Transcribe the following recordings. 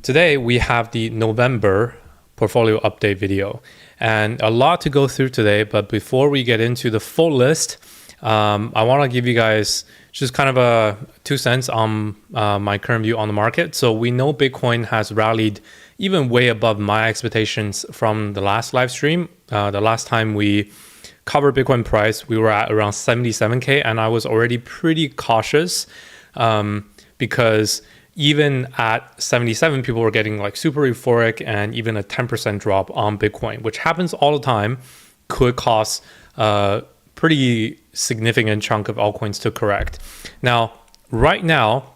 Today we have the November portfolio update video and a lot to go through today. But before we get into the full list, I want to give you guys just kind of a 2 cents on my current view on the market. So we know Bitcoin has rallied even way above my expectations from the last live stream. The last time we covered Bitcoin price, we were at around 77K, and I was already pretty cautious because even at 77, people were getting like super euphoric, and even a 10% drop on Bitcoin, which happens all the time, could cause a pretty significant chunk of altcoins to correct. Now, right now,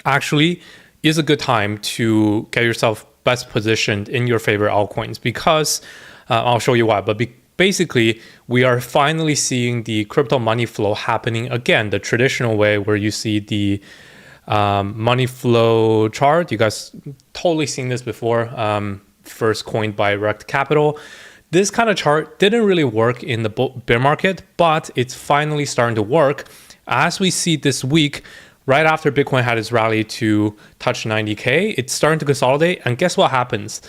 actually is a good time to get yourself best positioned in your favorite altcoins because I'll show you why. But basically, we are finally seeing the crypto money flow happening again, the traditional way where you see the money flow chart. You guys totally seen this before, first coined by Rect Capital. This kind of chart didn't really work in the bear market, but it's finally starting to work as we see this week. Right after Bitcoin had its rally to touch 90K, it's starting to consolidate. And guess what happens?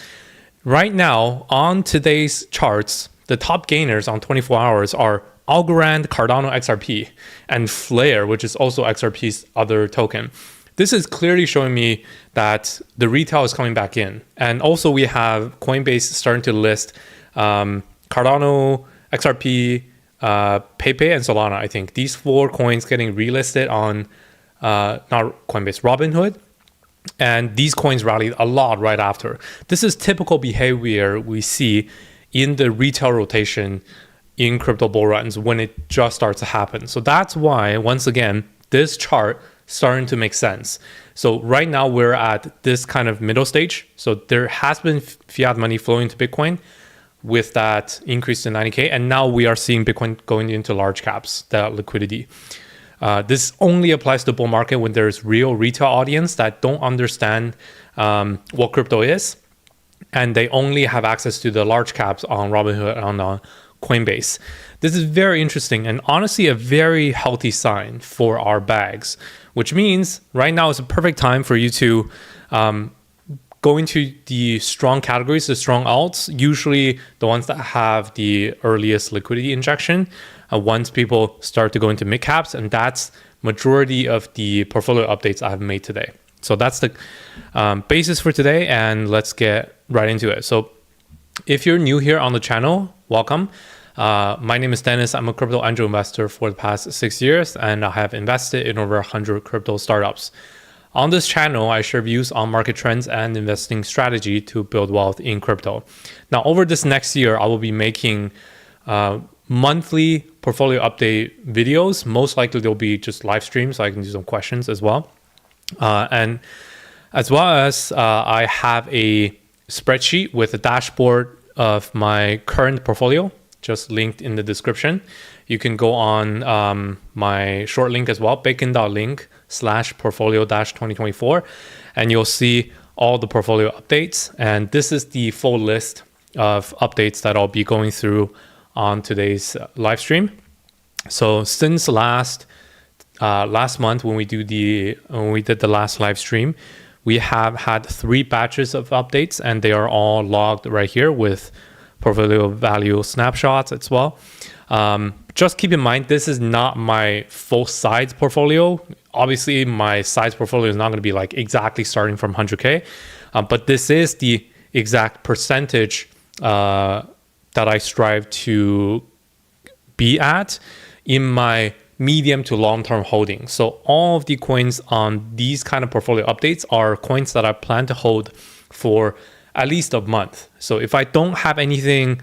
Right now, on today's charts, the top gainers on 24 hours are Algorand, Cardano XRP, and Flare, which is also XRP's other token. This is clearly showing me that the retail is coming back in. And also we have Coinbase starting to list Cardano, XRP, Pepe, and Solana. I think these 4 coins getting relisted on not Coinbase, Robinhood. And these coins rallied a lot right after. This is typical behavior we see in the retail rotation in crypto bull runs when it just starts to happen. So that's why, once again, this chart starting to make sense. So right now we're at this kind of middle stage. So there has been fiat money flowing to Bitcoin with that increase to 90K. And now we are seeing Bitcoin going into large caps, that liquidity. This only applies to bull market when there's real retail audience that don't understand what crypto is. And they only have access to the large caps on Robinhood and on Coinbase. This is very interesting and honestly a very healthy sign for our bags, which means right now is a perfect time for you to go into the strong categories, the strong alts, usually the ones that have the earliest liquidity injection. Once people start to go into mid caps, and that's majority of the portfolio updates I've made today. So that's the basis for today, and let's get right into it. So if you're new here on the channel, welcome. My name is Dennis. I'm a crypto angel investor for the past 6 years, and I have invested in over 100 crypto startups. On this channel, I share views on market trends and investing strategy to build wealth in crypto. Now, over this next year, I will be making monthly portfolio update videos. Most likely, there'll be just live streams, so I can do some questions as well. And as well as I have a spreadsheet with a dashboard of my current portfolio, just linked in the description. You can go on my short link as well, bacon.link/portfolio-2024, and you'll see all the portfolio updates. And this is the full list of updates that I'll be going through on today's live stream. So since last month when we did the last live stream, we have had 3 batches of updates, and they are all logged right here with portfolio value snapshots as well. Just keep in mind, this is not my full size portfolio. Obviously, my size portfolio is not going to be like exactly starting from 100K, but this is the exact percentage that I strive to be at in my medium to long-term holding. So all of the coins on these kind of portfolio updates are coins that I plan to hold for at least a month. So if I don't have anything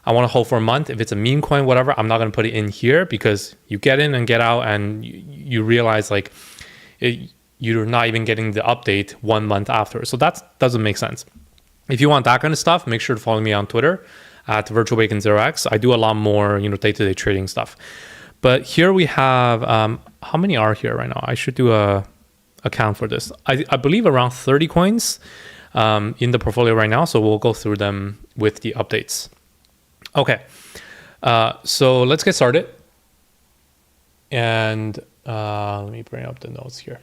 I want to hold for a month, if it's a meme coin, whatever, I'm not going to put it in here because you get in and get out and you realize like you're not even getting the update 1 month after. So that doesn't make sense. If you want that kind of stuff, make sure to follow me on Twitter at VirtualBacon0x. I do a lot more, day-to-day trading stuff. But here we have, how many are here right now? I should do a count for this. I believe around 30 coins in the portfolio right now. So we'll go through them with the updates. Okay, so let's get started. And let me bring up the notes here.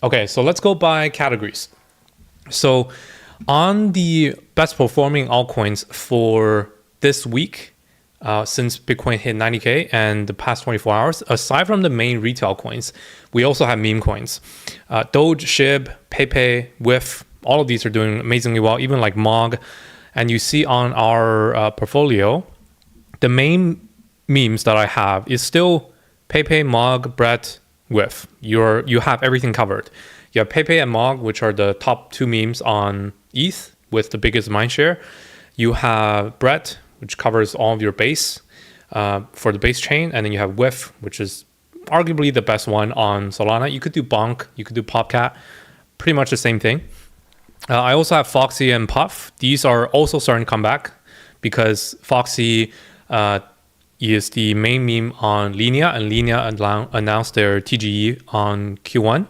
Okay, so let's go by categories. So On the best performing altcoins for this week, since Bitcoin hit 90K and the past 24 hours, aside from the main retail coins, we also have meme coins. Doge, SHIB, Pepe, WIF, all of these are doing amazingly well, even like MOG. And you see on our portfolio, the main memes that I have is still Pepe, MOG, Brett, WIF. You have everything covered. You have Pepe and MOG, which are the top two memes on ETH with the biggest mindshare. You have Brett, which covers all of your base for the base chain. And then you have WIF, which is arguably the best one on Solana. You could do Bonk, you could do Popcat, pretty much the same thing. I also have Foxy and Puff. These are also starting to come back because Foxy is the main meme on LUMIA, and LUMIA announced their TGE on Q1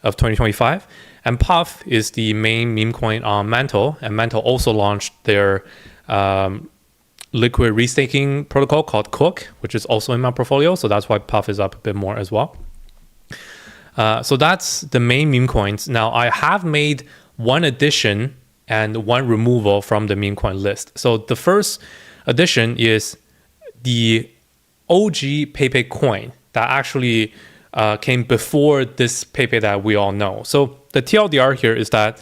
of 2025. And Puff is the main meme coin on Mantle, and Mantle also launched their liquid restaking protocol called Cook, which is also in my portfolio. So that's why Puff is up a bit more as well. So that's the main meme coins. Now I have made one addition and one removal from the meme coin list. So the first addition is the OG Pepecoin that actually came before this Pepe that we all know. So the TLDR here is that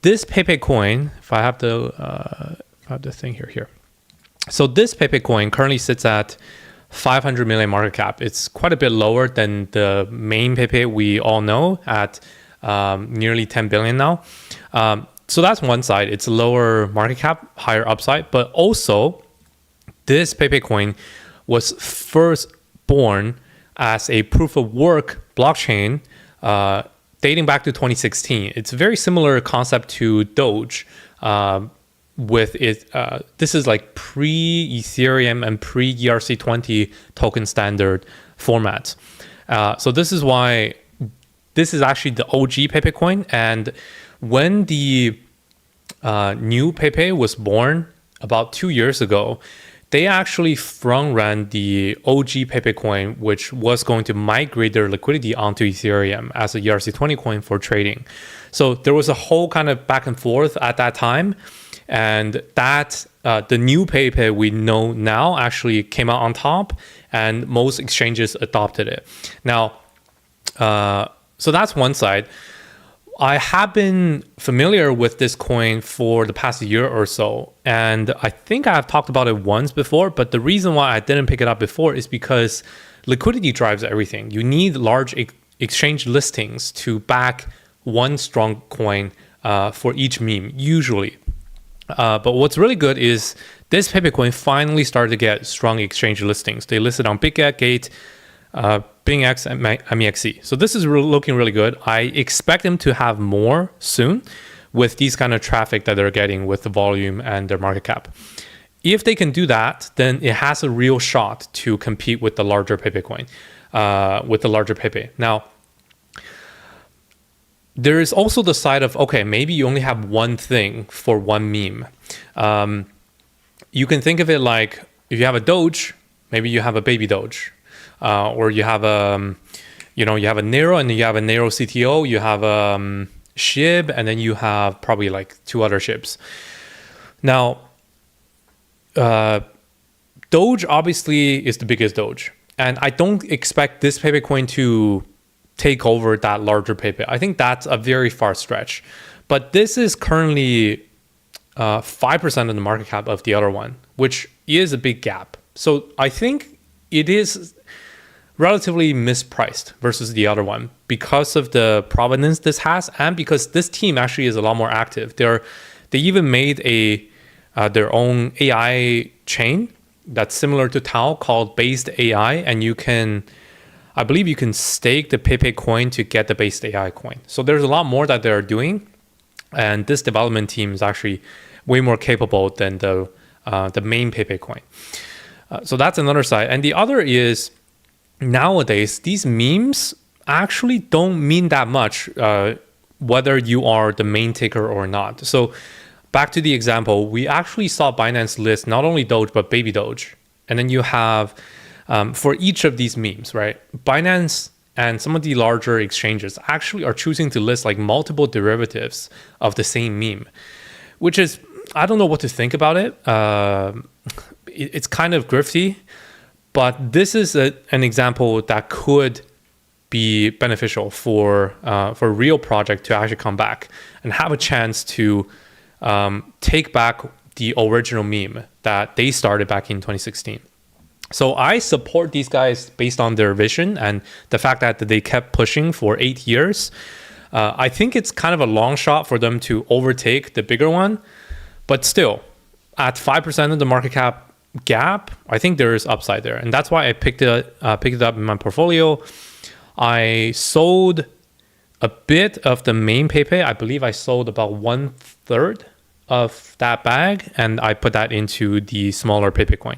this Pepecoin, if I have the thing here. So this Pepecoin currently sits at 500 million market cap. It's quite a bit lower than the main Pepe we all know at nearly 10 billion now. So that's one side. It's lower market cap, higher upside, but also this Pepecoin was first born as a proof of work blockchain dating back to 2016. It's a very similar concept to Doge with it. This is like pre-Ethereum and pre-ERC20 token standard format. So this is why this is actually the OG Pepecoin. And when the new Pepe was born about 2 years ago, they actually front ran the OG Pepecoin, which was going to migrate their liquidity onto Ethereum as a ERC20 coin for trading. So there was a whole kind of back and forth at that time. And that the new Pepe we know now actually came out on top, and most exchanges adopted it. Now, so that's one side. I have been familiar with this coin for the past year or so, and I think I have talked about it once before, but the reason why I didn't pick it up before is because liquidity drives everything. You need large exchange listings to back one strong coin for each meme, usually. But what's really good is this Pepecoin finally started to get strong exchange listings. They listed on BitGet, BingX, and MEXC. So this is looking really good. I expect them to have more soon with these kind of traffic that they're getting with the volume and their market cap. If they can do that, then it has a real shot to compete with the larger Pepecoin, with the larger Pepe. Now, there is also the side of, okay, maybe you only have one thing for one meme. You can think of it like if you have a Doge, maybe you have a baby Doge. Or you have you have a Nero, and then you have a Nero CTO, you have a SHIB, and then you have probably like two other SHIBs. Now, Doge obviously is the biggest Doge, and I don't expect this Pepecoin to take over that larger Pepe. I think that's a very far stretch, but this is currently 5% of the market cap of the other one, which is a big gap. So I think it is relatively mispriced versus the other one because of the provenance this has, and because this team actually is a lot more active. They even made their own AI chain that's similar to TAO called Based AI, and I believe you can stake the Pepe coin to get the Based AI coin. So there's a lot more that they're doing, and this development team is actually way more capable than the main Pepe coin. So that's another side, and the other is, nowadays, these memes actually don't mean that much whether you are the main taker or not. So back to the example, we actually saw Binance list not only Doge, but Baby Doge. And then you have, for each of these memes, right? Binance and some of the larger exchanges actually are choosing to list like multiple derivatives of the same meme, which is, I don't know what to think about it. It's kind of grifty, but this is an example that could be beneficial for a real project to actually come back and have a chance to take back the original meme that they started back in 2016. So I support these guys based on their vision and the fact that they kept pushing for 8 years. I think it's kind of a long shot for them to overtake the bigger one, but still, at 5% of the market cap gap, I think there is upside there, and that's why I picked it up in my portfolio. I sold a bit of the main Pepe. I believe I sold about 1/3 of that bag, and I put that into the smaller Pepecoin.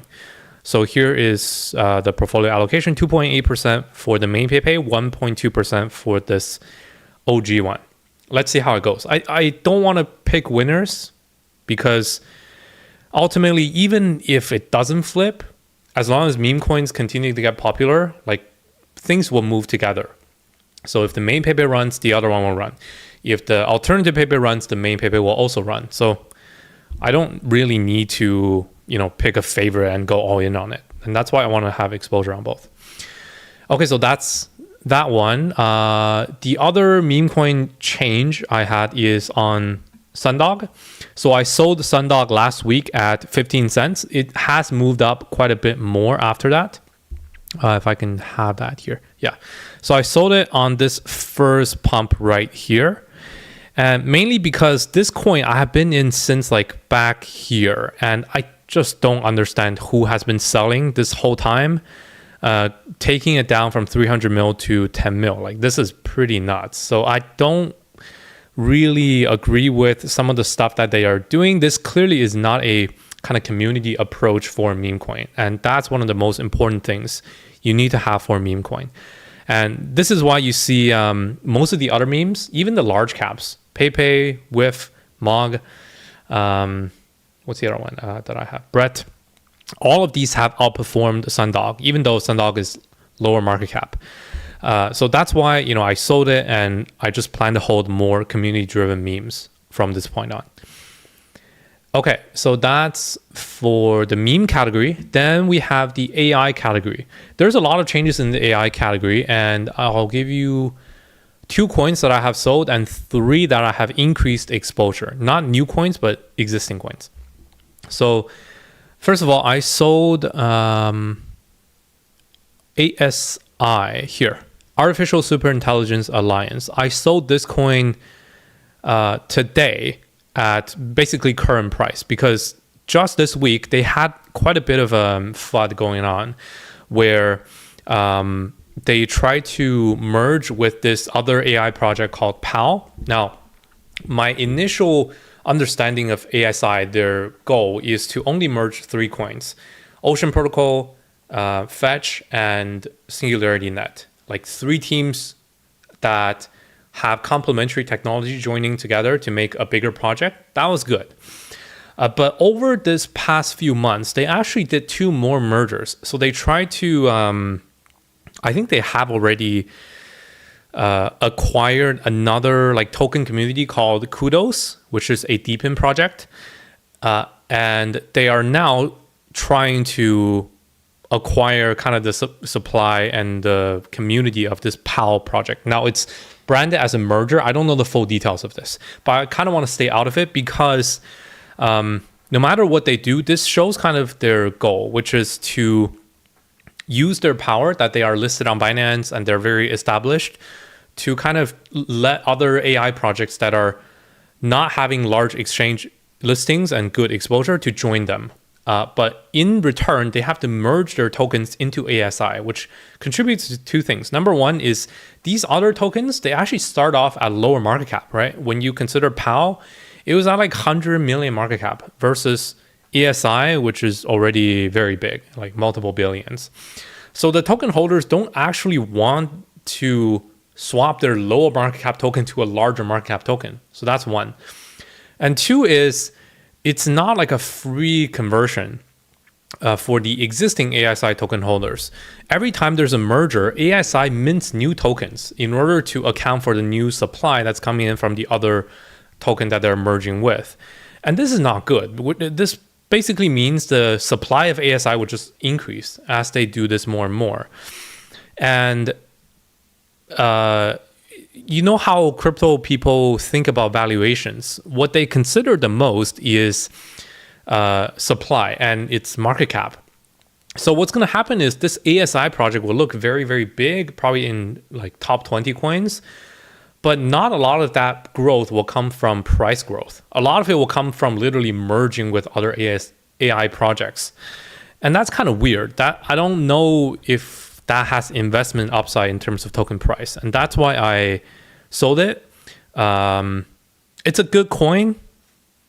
So here is the portfolio allocation: 2.8% for the main Pepe, 1.2% for this OG one. Let's see how it goes. I don't want to pick winners because ultimately, even if it doesn't flip, as long as meme coins continue to get popular, like, things will move together. So if the main Pepe runs, the other one will run. If the alternative Pepe runs, the main Pepe will also run. So I don't really need to, pick a favorite and go all in on it. And that's why I want to have exposure on both. Okay, so that's that one. The other meme coin change I had is on Sundog. So I sold Sundog last week at 15 cents. It has moved up quite a bit more after that. If I can have that here. Yeah. So I sold it on this first pump right here. And mainly because this coin I have been in since like back here. And I just don't understand who has been selling this whole time, taking it down from 300 mil to 10 mil. Like, this is pretty nuts. So I don't really agree with some of the stuff that they are doing. This clearly is not a kind of community approach for a meme coin. And that's one of the most important things you need to have for a meme coin. And this is why you see most of the other memes, even the large caps, Pepe, Whiff, Mog, what's the other one that I have? Brett. All of these have outperformed Sundog, even though Sundog is lower market cap. So that's why, I sold it, and I just plan to hold more community-driven memes from this point on. Okay, so that's for the meme category. Then we have the AI category. There's a lot of changes in the AI category, and I'll give you 2 coins that I have sold and 3 that I have increased exposure. Not new coins, but existing coins. So first of all, I sold ASI here, Artificial Superintelligence Alliance. I sold this coin today at basically current price, because just this week they had quite a bit of a FUD going on where they tried to merge with this other AI project called PAO. Now, my initial understanding of ASI, their goal is to only merge 3 coins: Ocean Protocol, Fetch, and Singularity Net. Like 3 teams that have complementary technology joining together to make a bigger project. That was good. But over this past few months, they actually did 2 more mergers. So they tried to, I think they have already acquired another like token community called Kudos, which is a Deepin project. And they are now trying to acquire kind of the supply and the community of this PAO project. Now it's branded as a merger. I don't know the full details of this, but I kind of want to stay out of it because no matter what they do, this shows kind of their goal, which is to use their power that they are listed on Binance and they're very established to kind of let other AI projects that are not having large exchange listings and good exposure to join them. But in return, they have to merge their tokens into ASI, which contributes to 2 things. Number one is these other tokens, they actually start off at lower market cap, right? When you consider PAO, it was at like 100 million market cap versus ASI, which is already very big, like multiple billions. So the token holders don't actually want to swap their lower market cap token to a larger market cap token. So that's 1. And 2 is, it's not like a free conversion. for the existing ASI token holders. Every time there's a merger, ASI mints new tokens in order to account for the new supply that's coming in from the other token that they're merging with. And this is not good. This basically means the supply of ASI will just increase as they do this more and more. And you know how crypto people think about valuations. What they consider the most is supply and its market cap. So what's going to happen is this ASI project will look very, very big, probably in like top 20 coins, but not a lot of that growth will come from price growth. A lot of it will come from literally merging with other AI projects. And that's kind of weird. That I don't know if that has investment upside in terms of token price. And that's why I sold it. It's a good coin,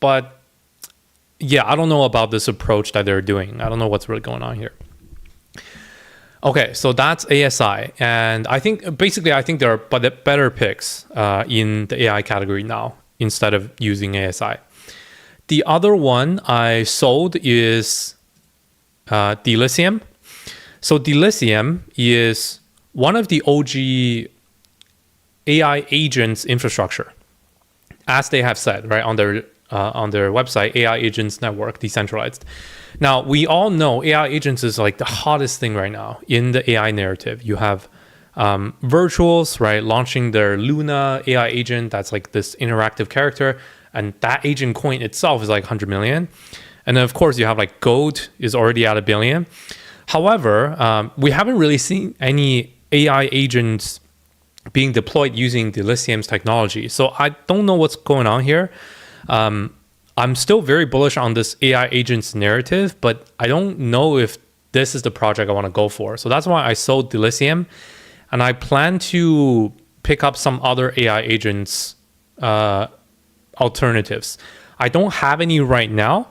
but yeah, I don't know about this approach that they're doing. I don't know what's really going on here. Okay, so that's ASI. And I think basically there are better picks in the AI category now instead of using ASI. The other one I sold is Delysium. So Delysium is one of the OG AI agents infrastructure, as they have said, right, on their website, AI Agents Network, decentralized. Now, we all know AI agents is like the hottest thing right now in the AI narrative. You have Virtuals, right, launching their Luna AI agent. That's like this interactive character. And that agent coin itself is like 100 million. And then, of course, you have like Goat is already at $1 billion. However, we haven't really seen any AI agents being deployed using Delysium's technology. So I don't know what's going on here. I'm still very bullish on this AI agents narrative, but I don't know if this is the project I want to go for. So that's why I sold Delysium, and I plan to pick up some other AI agents alternatives. I don't have any right now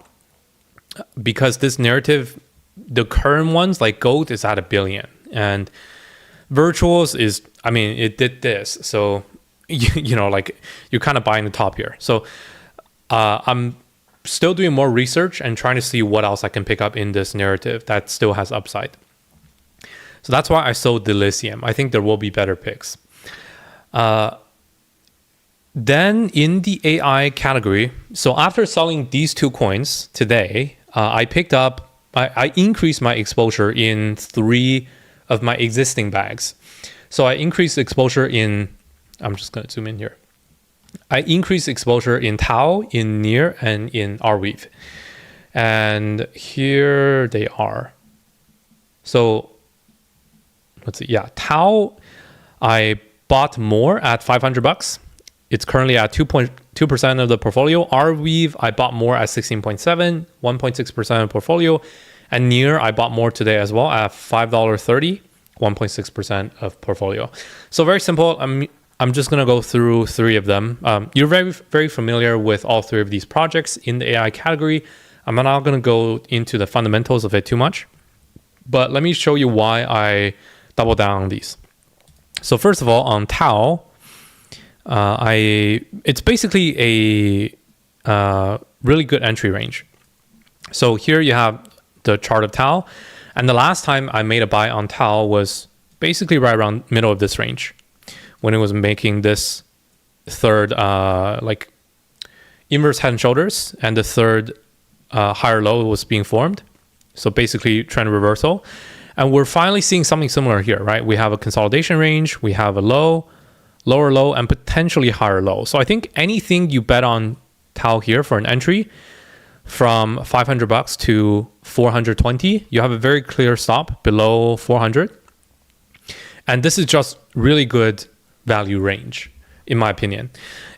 because this narrative, the current ones like Goat is at $1 billion, and Virtuals is, I mean, it did this. So, you know, like you're kind of buying the top here. So I'm still doing more research and trying to see what else I can pick up in this narrative that still has upside. So that's why I sold Delysium. I think there will be better picks. Then in the AI category, so after selling these two coins today, I increased my exposure in 3 of my existing bags. So I increased exposure in, I'm just going to zoom in here. I increased exposure in TAO, in NEAR, and in Arweave. And here they are. So let's see. Yeah, TAO, I bought more at $500. It's currently at 2.2% of the portfolio. Arweave, I bought more at 16.7, 1.6% of the portfolio. And NEAR, I bought more today as well at $5.30, 1.6% of portfolio. So very simple. I'm just going to go through 3 of them. You're very, very familiar with all 3 of these projects in the AI category. I'm not going to go into the fundamentals of it too much, but let me show you why I double down on these. So first of all, on TAO, it's basically a really good entry range. So here you have the chart of TAO, and the last time I made a buy on TAO was basically right around middle of this range, when it was making this third like inverse head and shoulders, and the third higher low was being formed. So basically trend reversal. And we're finally seeing something similar here, right? We have a consolidation range, we have a low, lower low, and potentially higher low. So I think anything you bet on TAO here for an entry from $500 to 420, you have a very clear stop below 400. And this is just really good value range, in my opinion.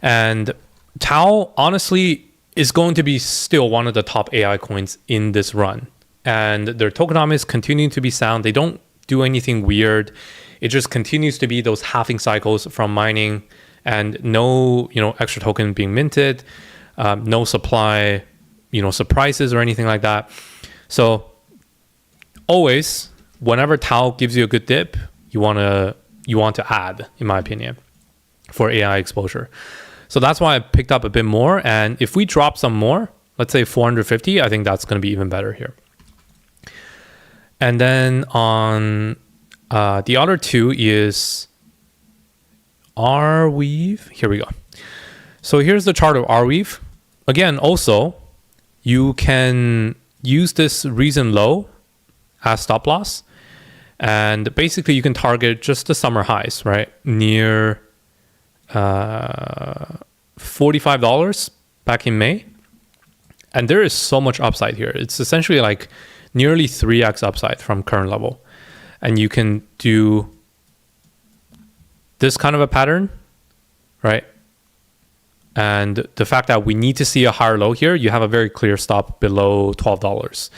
And TAO, honestly, is going to be still one of the top AI coins in this run. And their tokenomics continue to be sound. They don't do anything weird. It just continues to be those halving cycles from mining, and no, extra token being minted, no supply, surprises or anything like that. So always, whenever TAO gives you a good dip, you want to add, in my opinion, for AI exposure. So that's why I picked up a bit more. And if we drop some more, let's say 450, I think that's going to be even better here. And then on the other two is Arweave. Here we go. So here's the chart of Arweave. Again, also, you can use this recent low as stop loss. And basically, you can target just the summer highs, right? Near $45 back in May. And there is so much upside here. It's essentially like nearly 3x upside from current level. And you can do this kind of a pattern, right? And the fact that we need to see a higher low here, you have a very clear stop below $12.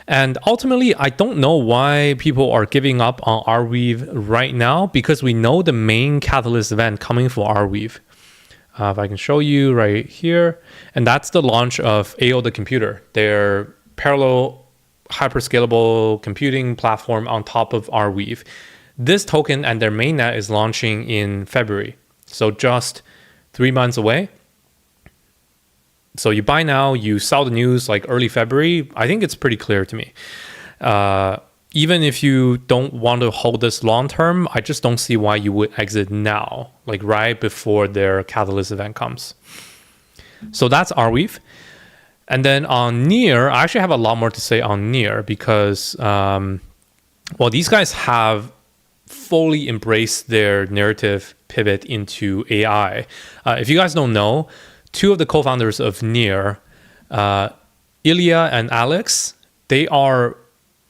And ultimately, I don't know why people are giving up on Arweave right now, because we know the main catalyst event coming for Arweave. If I can show you right here, and that's the launch of AO the computer, their parallel hyperscalable computing platform on top of Arweave. This token and their mainnet is launching in February, so just 3 months away. So you buy now, you sell the news like early February. I think it's pretty clear to me. Even if you don't want to hold this long term, I just don't see why you would exit now, like right before their catalyst event comes. So that's Arweave. And then on Near, I actually have a lot more to say on Near because, well, these guys have fully embraced their narrative pivot into AI. If you guys don't know, two of the co-founders of Near, Ilya and Alex, they are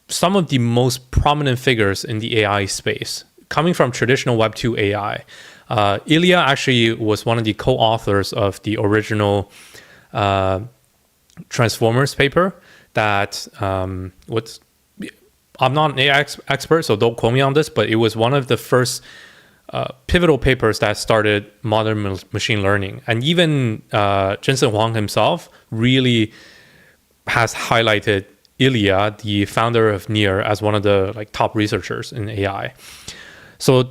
some of the most prominent figures in the AI space, coming from traditional Web 2 AI. Ilya actually was one of the co-authors of the original Transformers paper that, I'm not an AI expert, so don't quote me on this, but it was one of the first pivotal papers that started modern machine learning. And even Jensen Huang himself really has highlighted Ilya, the founder of Near, as one of the top researchers in AI. So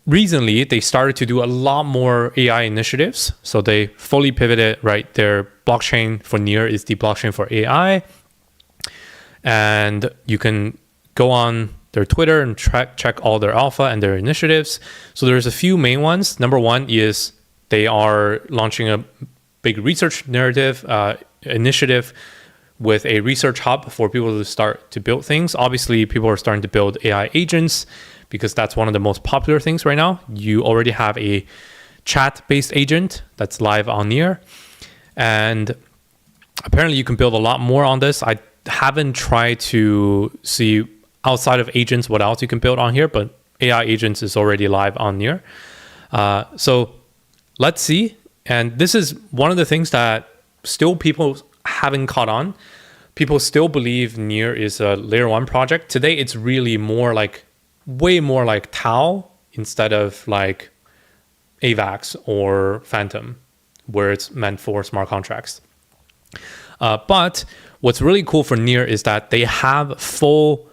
recently, they started to do a lot more AI initiatives. So they fully pivoted, right? Their blockchain for Near is the blockchain for AI. And you can go on their Twitter and check all their alpha and their initiatives. So there's a few main ones. Number one is they are launching a big research narrative initiative with a research hub for people to start to build things. Obviously, people are starting to build AI agents because that's one of the most popular things right now. You already have a chat-based agent that's live on Near. And apparently you can build a lot more on this. I haven't tried to see outside of agents what else you can build on here, but AI agents is already live on Near. So let's see. And this is one of the things that still people haven't caught on. People still believe Near is a layer 1 project. Today, it's really more way more like TAO instead of like AVAX or Phantom, where it's meant for smart contracts. But what's really cool for Near is that they have full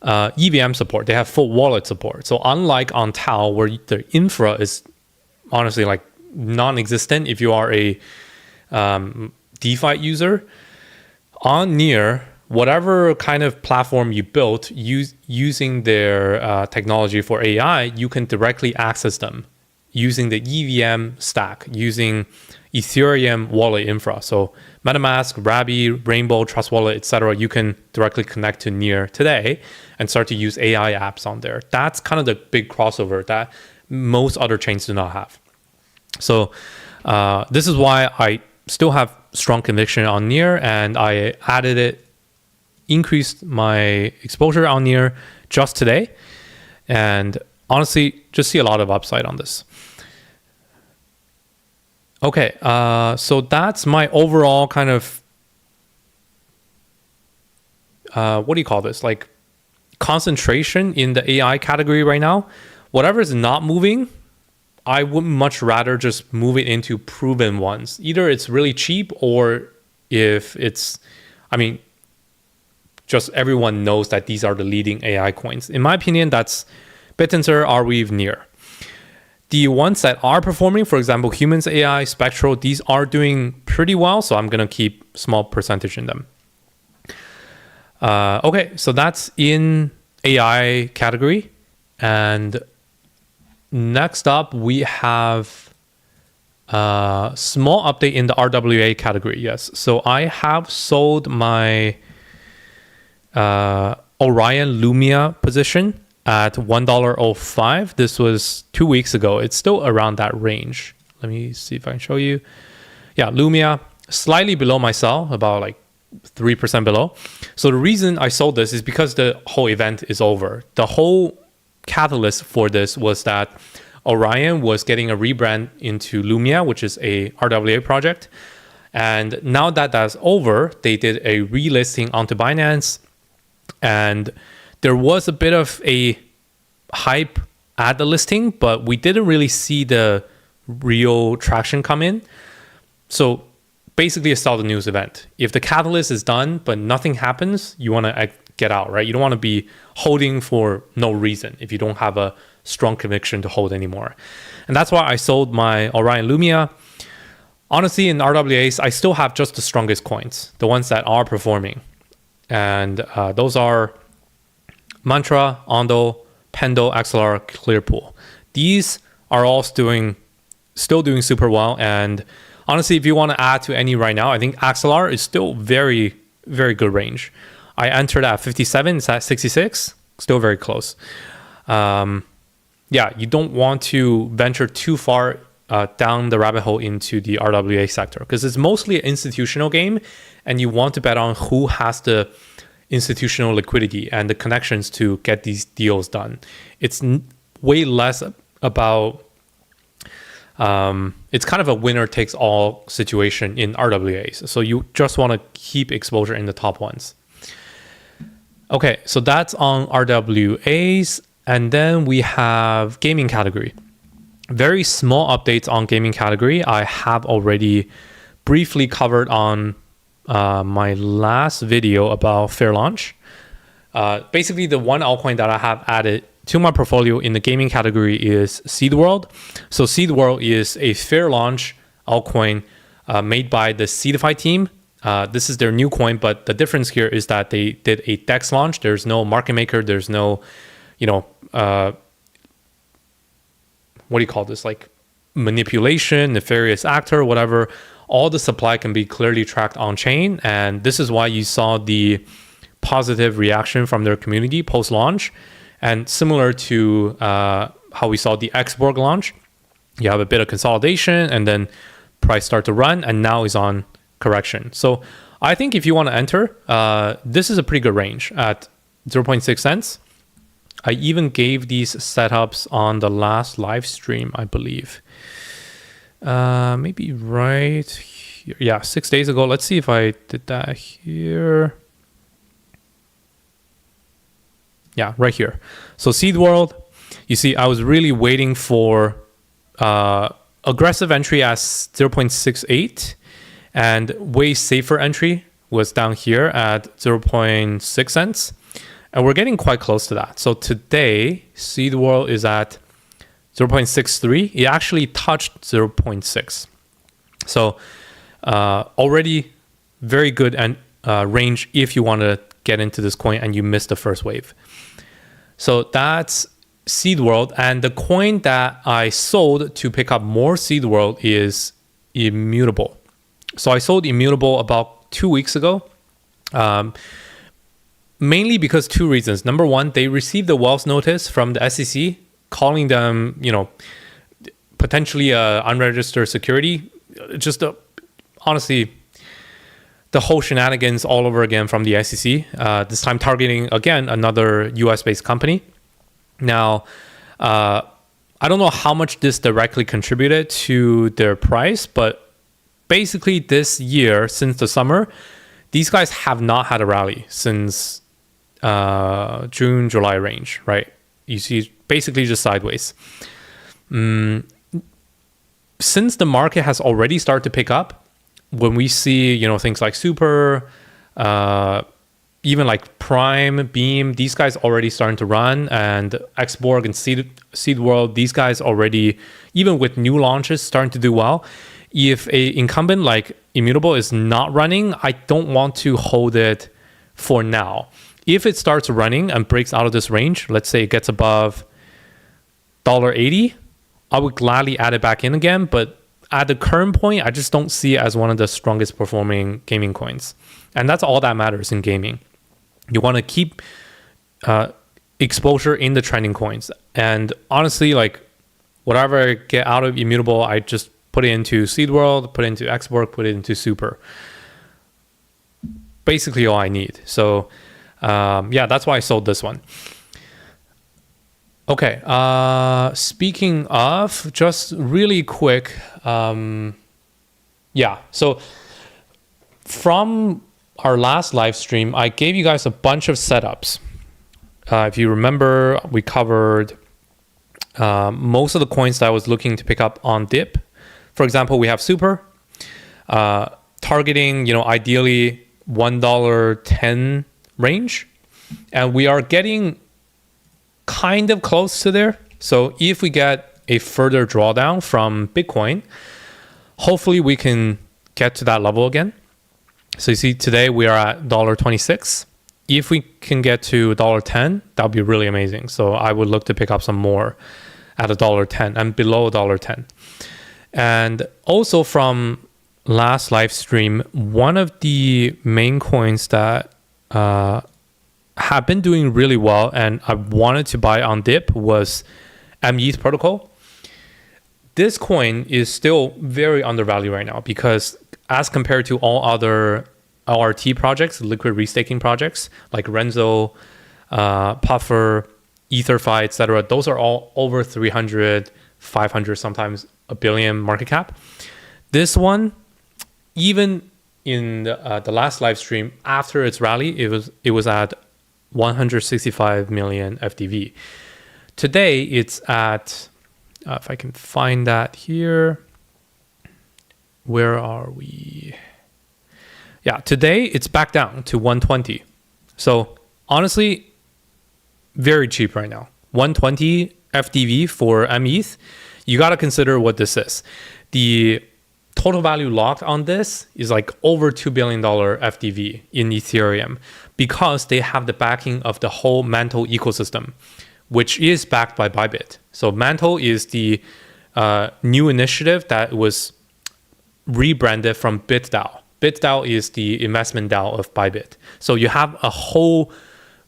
EVM support. They have full wallet support. So unlike on TAO, where the infra is honestly like non-existent if you are a DeFi user, on Near, whatever kind of platform you built using their technology for AI, you can directly access them using the EVM stack, using Ethereum wallet infra. So MetaMask, Rabby, Rainbow, Trust Wallet, etc. You can directly connect to Near today and start to use AI apps on there. That's kind of the big crossover that most other chains do not have. So this is why I still have strong conviction on Near, and I added it, increased my exposure on Near just today, and honestly just see a lot of upside on this. Okay, so that's my overall kind of what do you call this, like concentration in the AI category right now. Whatever is not moving, I would much rather just move it into proven ones. Either it's really cheap, or if it's, just everyone knows that these are the leading AI coins. In my opinion, that's Bittensor, Arweave, Near. The ones that are performing, for example, Humans AI, Spectral, these are doing pretty well. So I'm going to keep small percentage in them. Okay, so that's in AI category. And next up, we have a small update in the RWA category. Yes, so I have sold my Orion LUMIA position at $1.05. This was 2 weeks ago. It's still around that range. Let me see if I can show you. Yeah, LUMIA, slightly below my sell, about like 3% below. So the reason I sold this is because the whole event is over. The whole catalyst for this was that Orion was getting a rebrand into LUMIA, which is a RWA project. And now that that's over, they did a relisting onto Binance. And there was a bit of a hype at the listing, but we didn't really see the real traction come in. So basically, it's still the news event. If the catalyst is done, but nothing happens, you want to get out, right? You don't want to be holding for no reason if you don't have a strong conviction to hold anymore. And that's why I sold my Orion LUMIA. Honestly, in RWAs, I still have just the strongest coins, the ones that are performing. And those are Mantra, Ondo, Pendle, XLR, Clearpool. These are all still doing super well. And honestly, if you want to add to any right now, I think XLR is still very, very good range. I entered at 57, it's at 66, still very close. Yeah, you don't want to venture too far down the rabbit hole into the RWA sector because it's mostly an institutional game and you want to bet on who has the institutional liquidity and the connections to get these deals done. It's way less about it's kind of a winner takes all situation in RWAs. So you just want to keep exposure in the top ones. Okay, so that's on RWAs. And then we have gaming category. Very small updates on gaming category. I have already briefly covered on my last video about fair launch. Basically, the one altcoin that I have added to my portfolio in the gaming category is Seedworld. So Seedworld is a fair launch altcoin made by the Seedify team. This is their new coin, but the difference here is that they did a DEX launch. There's no market maker. There's no, what do you call this? Like manipulation, nefarious actor, whatever. All the supply can be clearly tracked on chain. And this is why you saw the positive reaction from their community post-launch. And similar to how we saw the Xborg launch, you have a bit of consolidation and then price start to run and now is on correction. So I think if you want to enter, this is a pretty good range at 0.6 cents. I even gave these setups on the last live stream, I believe. Maybe right here. Yeah, 6 days ago. Let's see if I did that here. Yeah, right here. So Seedworld, you see, I was really waiting for aggressive entry at 0.68 and way safer entry was down here at 0.6 cents. And we're getting quite close to that. So today, Seedworld is at 0.63. It actually touched 0.6. So already very good and range if you want to get into this coin and you missed the first wave. So that's Seedworld. And the coin that I sold to pick up more Seedworld is Immutable. So I sold Immutable about 2 weeks ago. Mainly because two reasons. Number one, they received a wealth notice from the SEC calling them, potentially unregistered security. Just honestly, the whole shenanigans all over again from the SEC. This time targeting again another US-based company. Now, I don't know how much this directly contributed to their price, but basically this year, since the summer, these guys have not had a rally since June, July range, right? You see basically just sideways. Since the market has already started to pick up, when we see, things like Super, even like Prime, Beam, these guys already starting to run, and Xborg and Seedworld, these guys already, even with new launches, starting to do well. If a incumbent like Immutable is not running, I don't want to hold it for now. If it starts running and breaks out of this range, let's say it gets above $1.80, I would gladly add it back in again. But at the current point, I just don't see it as one of the strongest performing gaming coins. And that's all that matters in gaming. You want to keep exposure in the trending coins. And honestly, like whatever I get out of Immutable, I just put it into Seedworld, put it into Export, put it into Super. Basically all I need. So yeah, that's why I sold this one. Okay, speaking of, just really quick, yeah, so from our last live stream, I gave you guys a bunch of setups. If you remember, we covered most of the coins that I was looking to pick up on dip. For example, we have Super, targeting, you know, ideally $1.10 range, and we are getting kind of close to there. So if we get a further drawdown from Bitcoin, hopefully we can get to that level again. So you see today we are at $1.26. If we can get to $1.10, that would be really amazing. So I would look to pick up some more at $1.10 and below $1.10. And also from last live stream, one of the main coins that have been doing really well and I wanted to buy on dip was mETH protocol. This coin is still very undervalued right now because as compared to all other LRT projects, liquid restaking projects like Renzo, Puffer, EtherFi, etc., those are all over 300, 500, sometimes a billion market cap. This one, even in the last live stream, after its rally, it was at 165 million FDV. Today, it's at, if I can find that here, where are we? Yeah, today it's back down to 120. So honestly, very cheap right now. 120 FDV for mETH. You got to consider what this is. The total value locked on this is like over $2 billion FDV in Ethereum because they have the backing of the whole Mantle ecosystem, which is backed by Bybit. So Mantle is the new initiative that was rebranded from BitDAO. BitDAO is the investment DAO of Bybit. So you have a whole,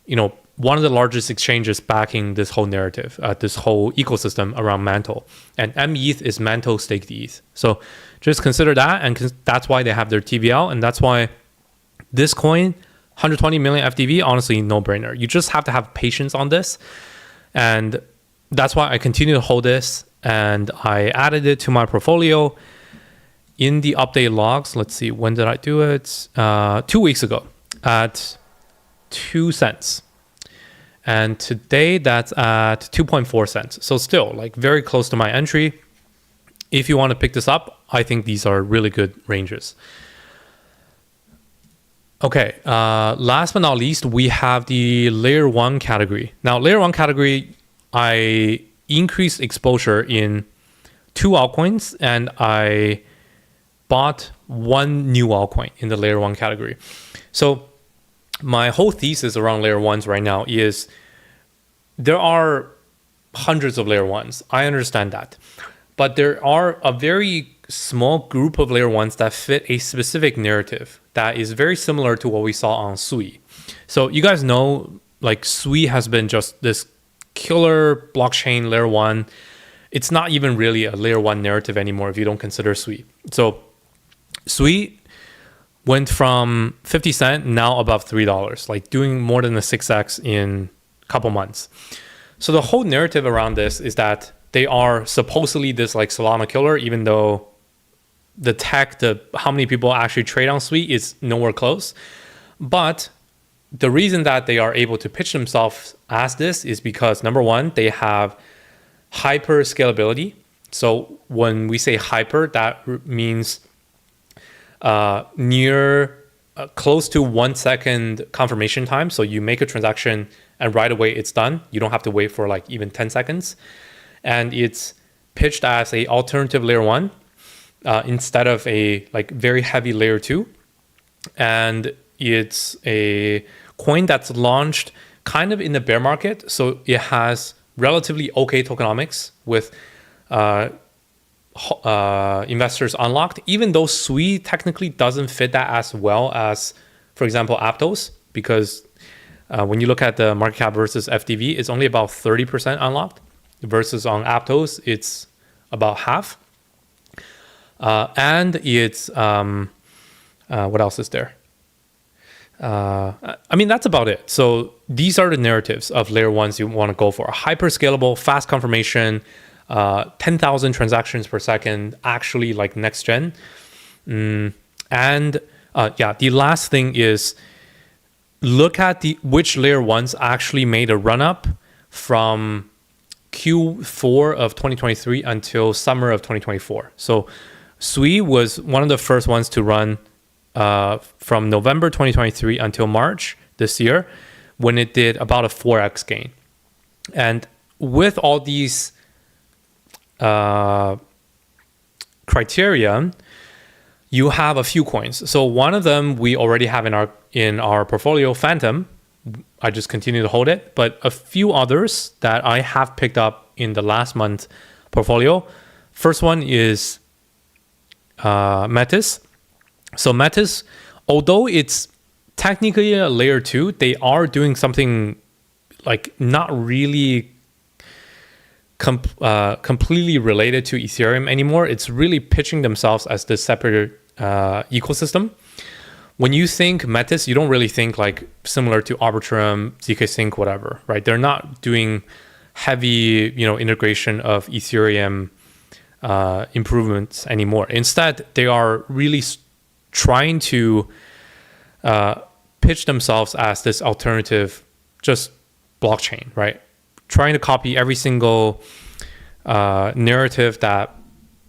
you know, one of the largest exchanges backing this whole narrative, this whole ecosystem around Mantle. And mETH is Mantle staked ETH. So just consider that, and that's why they have their TVL, and that's why this coin, 120 million FDV, honestly, no-brainer. You just have to have patience on this, and that's why I continue to hold this, and I added it to my portfolio in the update logs. Let's see, when did I do it? 2 weeks ago at 2 cents. And today that's at 2.4 cents. So still like very close to my entry. If you want to pick this up, I think these are really good ranges. Okay, last but not least, we have the layer 1 category. Now, layer 1 category, I increased exposure in 2 altcoins, and I bought 1 new altcoin in the layer 1 category. So my whole thesis around layer 1s right now is there are hundreds of layer 1s. I understand that. But there are a very small group of layer 1s that fit a specific narrative that is very similar to what we saw on Sui. So you guys know, like, Sui has been just this killer blockchain layer 1. It's not even really a layer 1 narrative anymore if you don't consider Sui. So Sui went from 50 cents now above $3, like doing more than a 6x in a couple months. So the whole narrative around this is that they are supposedly this like Solana killer, even though the tech, how many people actually trade on Sui is nowhere close. But the reason that they are able to pitch themselves as this is because, number one, they have hyper scalability. So when we say hyper, that means close to 1 second confirmation time. So you make a transaction and right away it's done. You don't have to wait for like even 10 seconds. And it's pitched as a alternative layer 1 instead of a like very heavy layer 2. And it's a coin that's launched kind of in the bear market. So it has relatively okay tokenomics with investors unlocked, even though SWI technically doesn't fit that as well as, for example, APTOS, because when you look at the market cap versus FDV, it's only about 30% unlocked, versus on APTOS, it's about half. And it's, what else is there? I mean, that's about it. So these are the narratives of layer ones you want to go for. Hyper scalable, fast confirmation, 10,000 transactions per second, actually like next gen. The last thing is look at which layer ones actually made a run up from Q4 of 2023 until summer of 2024. So SWI was one of the first ones to run from November 2023 until March this year, when it did about a 4x gain. And with all these criteria, you have a few coins. So one of them we already have in our portfolio, Phantom. I just continue to hold it, but a few others that I have picked up in the last month portfolio. First one is METIS. So METIS, although it's technically a layer 2, they are doing something like not really completely related to Ethereum anymore. It's really pitching themselves as this separate ecosystem. When you think METIS, you don't really think like similar to Arbitrum, ZK Sync, whatever, right? They're not doing heavy, integration of Ethereum improvements anymore. Instead, they are really trying to pitch themselves as this alternative, just blockchain, right? Trying to copy every single narrative that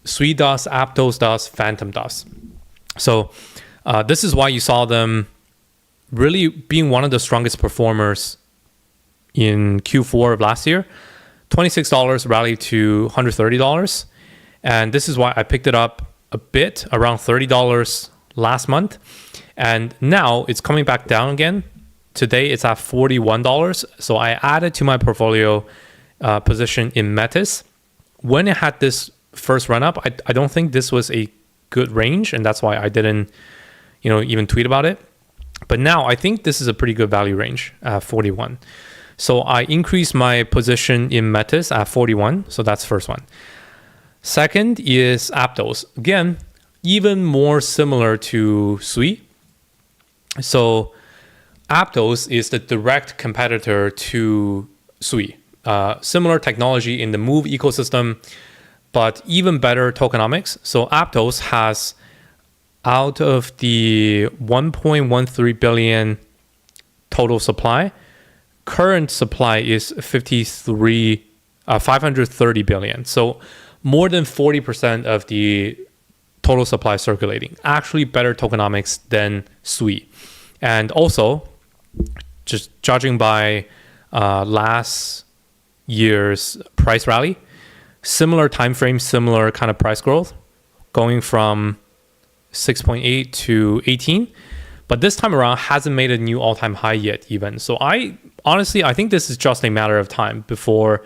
SWI does, APTOS does, Phantom does. So this is why you saw them really being one of the strongest performers in Q4 of last year. $26 rallied to $130. And this is why I picked it up a bit, around $30 last month. And now it's coming back down again. Today it's at $41. So I added to my portfolio position in METIS. When it had this first run up, I don't think this was a good range, and that's why I didn't even tweet about it. But now I think this is a pretty good value range at 41. So I increased my position in METIS at 41. So that's first one. Second is APTOS. Again, even more similar to SWI. So APTOS is the direct competitor to SWI. Similar technology in the Move ecosystem, but even better tokenomics. So APTOS has, out of the 1.13 billion total supply, current supply is 530 billion. So more than 40% of the total supply circulating. Actually better tokenomics than SWI. And also, just judging by last year's price rally, similar time frame, similar kind of price growth, going from 6.8 to 18. But this time around hasn't made a new all-time high yet even. So I think this is just a matter of time before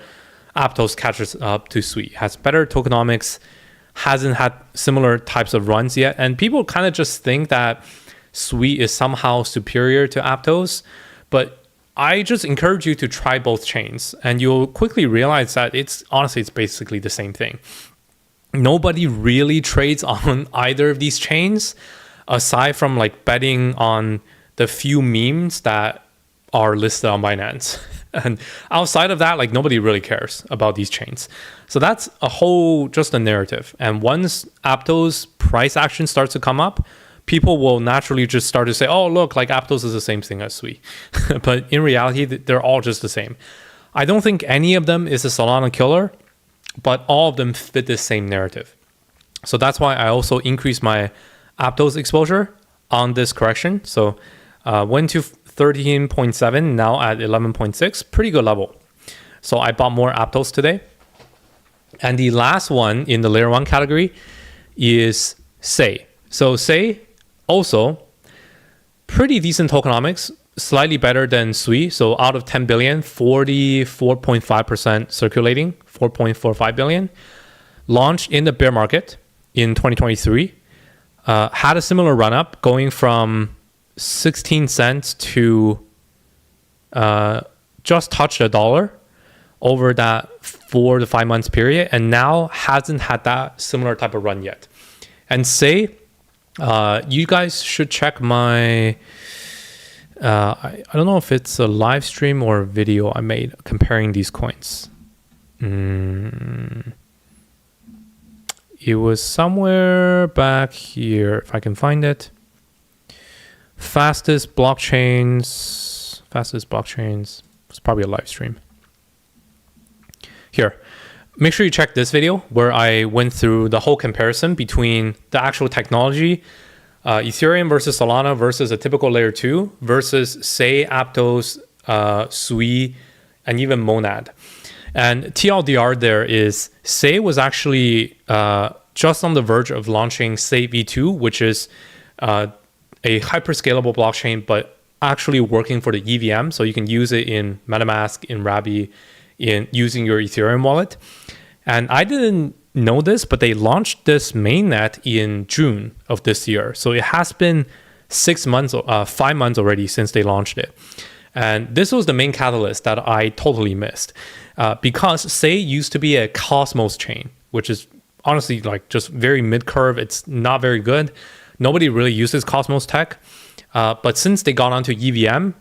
APTOS catches up to SWI. Has better tokenomics, hasn't had similar types of runs yet. And people kind of just think that SWI is somehow superior to APTOS. But I just encourage you to try both chains, and you'll quickly realize that it's basically the same thing. Nobody really trades on either of these chains, aside from like betting on the few memes that are listed on Binance. And outside of that, like nobody really cares about these chains. So that's just a narrative. And once APTOS price action starts to come up, people will naturally just start to say, oh, look, like APTOS is the same thing as SWI. But in reality, they're all just the same. I don't think any of them is a Solana killer, but all of them fit the same narrative. So that's why I also increased my APTOS exposure on this correction. So went to 13.7, now at 11.6, pretty good level. So I bought more APTOS today. And the last one in the layer 1 category is SEI. So SEI also pretty decent tokenomics, slightly better than SWI. So out of 10 billion, 44.5% circulating, 4.45 billion. Launched in the bear market in 2023. Had a similar run up going from 16 cents to just touched $1 over that 4 to 5 months period, and now hasn't had that similar type of run yet. And say, you guys should check my, I don't know if it's a live stream or a video I made comparing these coins. It was somewhere back here, if I can find it. Fastest blockchains. It's probably a live stream. Here, make sure you check this video where I went through the whole comparison between the actual technology, Ethereum versus Solana versus a typical layer 2 versus say APTOS, SWI, and even Monad. And TLDR there is Say was actually just on the verge of launching Say V2, which is a hyperscalable blockchain, but actually working for the EVM. So you can use it in MetaMask, in Rabi, in using your Ethereum wallet. And I didn't know this, but they launched this mainnet in June of this year. So it has been 5 months already since they launched it. And this was the main catalyst that I totally missed. Because Say used to be a Cosmos chain, which is honestly like just very mid-curve. It's not very good. Nobody really uses Cosmos tech. But since they got onto EVM,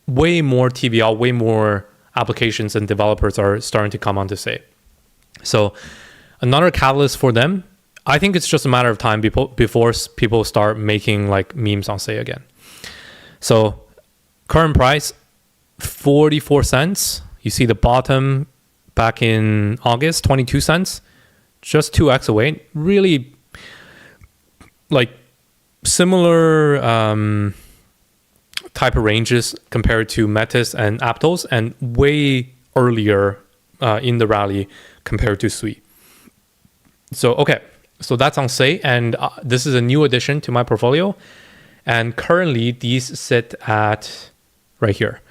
way more TVL, way more applications and developers are starting to come onto Say. So another catalyst for them, I think it's just a matter of time before people start making like memes on Say again. So current price, 44 cents. You see the bottom back in August, 22 cents, just 2x away. Really like similar type of ranges compared to METIS and APTOS, and way earlier in the rally compared to SWI. So, okay, so that's on Say, and this is a new addition to my portfolio. And currently these sit at right here,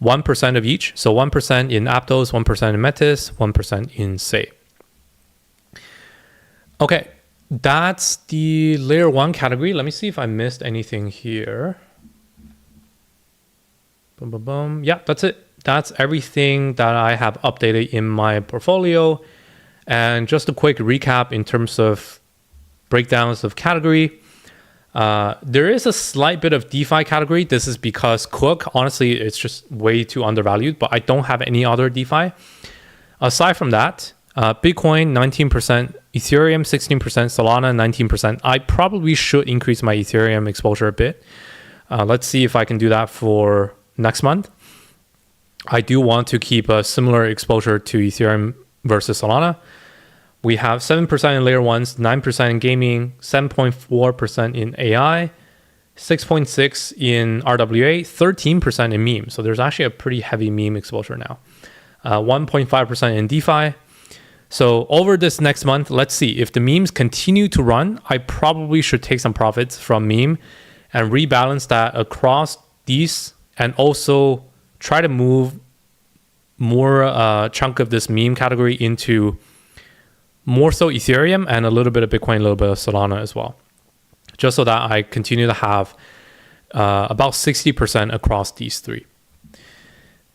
1% of each. So 1% in APTOS, 1% in METIS, 1% in Say. Okay, that's the layer 1 category. Let me see if I missed anything here. Boom, boom, boom. Yeah, that's it. That's everything that I have updated in my portfolio. And just a quick recap in terms of breakdowns of category. There is a slight bit of DeFi category. This is because Cook, honestly, it's just way too undervalued, but I don't have any other DeFi. Aside from that, Bitcoin, 19%, Ethereum, 16%, Solana, 19%. I probably should increase my Ethereum exposure a bit. Let's see if I can do that for next month. I do want to keep a similar exposure to Ethereum versus Solana. We have 7% in layer 1s, 9% in gaming, 7.4% in AI, 6.6% in RWA, 13% in meme. So there's actually a pretty heavy meme exposure now. 1.5% in DeFi. So over this next month, let's see if the memes continue to run. I probably should take some profits from meme and rebalance that across these, and also try to move more chunk of this meme category into more so Ethereum and a little bit of Bitcoin, a little bit of Solana as well, just so that I continue to have about 60% across these three.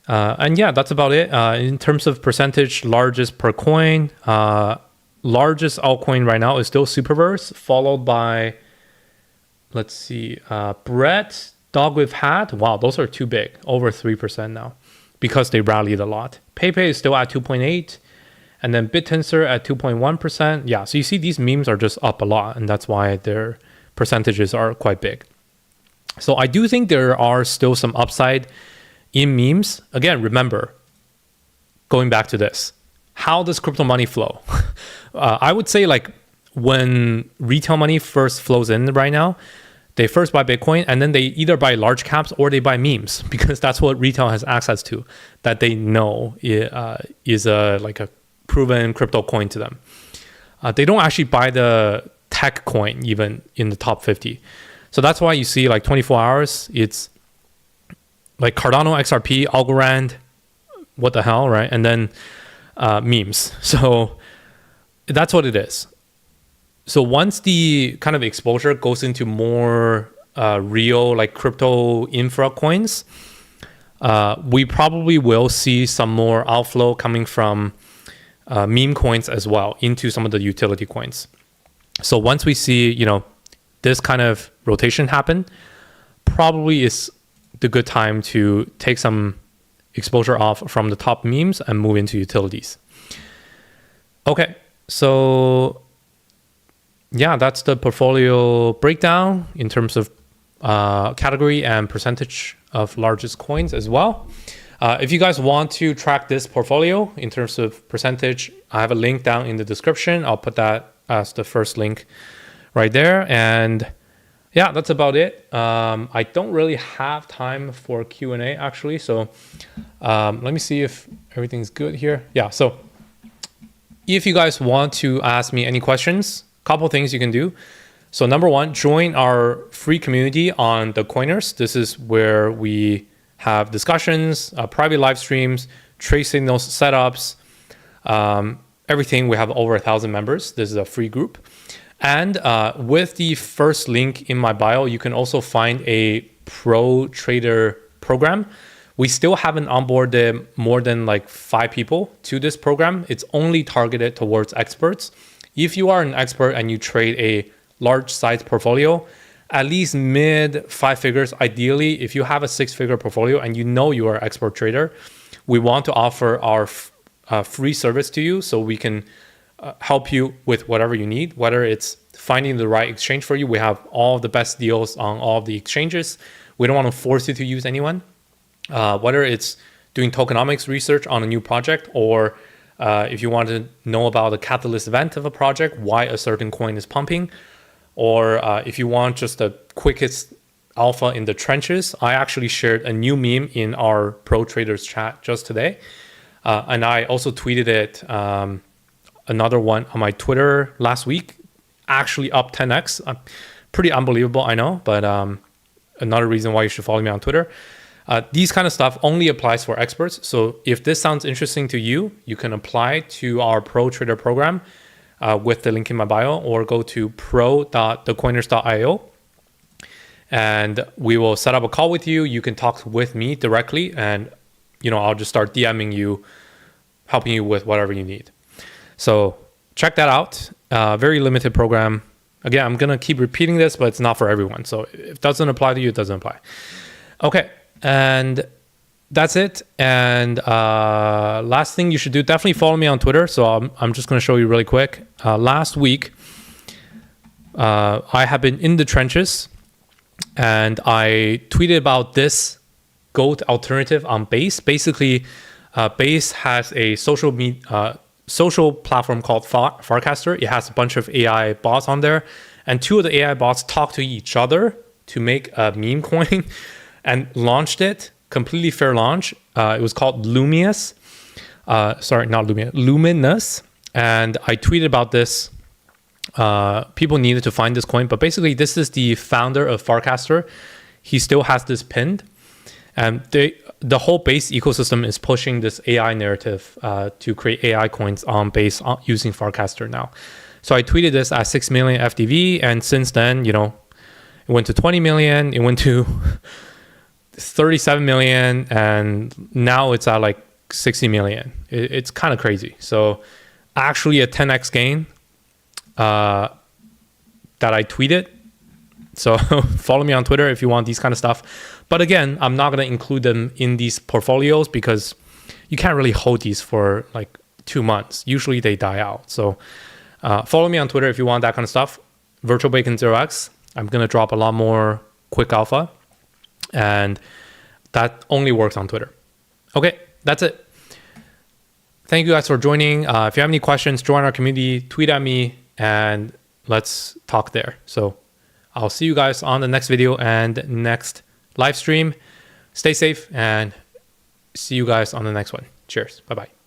And yeah, that's about it. In terms of percentage, largest per coin, largest altcoin right now is still Superverse, followed by, let's see, Brett, Dog with Hat. Wow, those are too big, over 3% now, because they rallied a lot. Pepe is still at 2.8%, and then Bittensor at 2.1%. Yeah, so you see these memes are just up a lot, and that's why their percentages are quite big. So I do think there are still some upside in memes. Again, remember, going back to this, how does crypto money flow? I would say like when retail money first flows in right now, they first buy Bitcoin and then they either buy large caps or they buy memes, because that's what retail has access to, that they know is like a proven crypto coin to them. They don't actually buy the tech coin even in the top 50. So that's why you see like 24 hours, it's like Cardano, XRP, Algorand, what the hell, right? And then memes. So that's what it is. So once the kind of exposure goes into more real like crypto infra coins, we probably will see some more outflow coming from meme coins as well into some of the utility coins. So once we see, you know, this kind of rotation happen, probably is the good time to take some exposure off from the top memes and move into utilities. Okay, so yeah, that's the portfolio breakdown in terms of category and percentage of largest coins as well. If you guys want to track this portfolio in terms of percentage, I have a link down in the description. I'll put that as the first link right there. And yeah, that's about it. I don't really have time for Q&A actually. So let me see if everything's good here. Yeah, so if you guys want to ask me any questions, a couple things you can do. So number one, join our free community on the Coiners. This is where we have discussions, private live streams, trade signals, setups, everything. We have over 1,000 members. This is a free group. And with the first link in my bio, you can also find a pro trader program. We still haven't onboarded more than like 5 people to this program. It's only targeted towards experts. If you are an expert and you trade a large size portfolio, at least mid 5 figures, ideally, if you have a 6-figure portfolio and you know you are an expert trader, we want to offer our free service to you so we can help you with whatever you need, whether it's finding the right exchange for you. We have all the best deals on all of the exchanges. We don't want to force you to use anyone, whether it's doing tokenomics research on a new project, or if you want to know about the catalyst event of a project, why a certain coin is pumping, or if you want just the quickest alpha in the trenches. I actually shared a new meme in our pro traders chat just today. And I also tweeted it, another one on my Twitter last week, actually up 10x. Pretty unbelievable, I know, but another reason why you should follow me on Twitter. These kind of stuff only applies for experts. So if this sounds interesting to you, you can apply to our pro trader program with the link in my bio, or go to pro.thecoiners.io. And we will set up a call with you. You can talk with me directly, and you know, I'll just start DMing you, helping you with whatever you need. So check that out. Very limited program. Again, I'm gonna keep repeating this, but it's not for everyone. So if it doesn't apply to you, it doesn't apply. Okay, and that's it. And last thing you should do, definitely follow me on Twitter. So I'm just gonna show you really quick. Last week, I have been in the trenches, and I tweeted about this GOAT alternative on Base. Basically, Base has a social platform called Farcaster. It has a bunch of AI bots on there, and 2 of the AI bots talk to each other to make a meme coin and launched it. Completely fair launch. It was called Luminous. Sorry, not Lumia, Luminous. And I tweeted about this. People needed to find this coin, but basically this is the founder of Farcaster. He still has this pinned, and the whole Base ecosystem is pushing this AI narrative to create AI coins on Base using Farcaster now. So I tweeted this at 6 million FDV, and since then, you know, it went to 20 million, it went to 37 million, and now it's at like 60 million. It's kind of crazy. So actually a 10x gain that I tweeted. So follow me on Twitter if you want these kind of stuff. But again, I'm not going to include them in these portfolios because you can't really hold these for like 2 months. Usually they die out. So follow me on Twitter if you want that kind of stuff. VirtualBacon 0x. I'm going to drop a lot more quick alpha, and that only works on Twitter. Okay, that's it. Thank you guys for joining. If you have any questions, join our community, tweet at me, and let's talk there. So I'll see you guys on the next video and next live stream. Stay safe, and see you guys on the next one. Cheers. Bye-bye.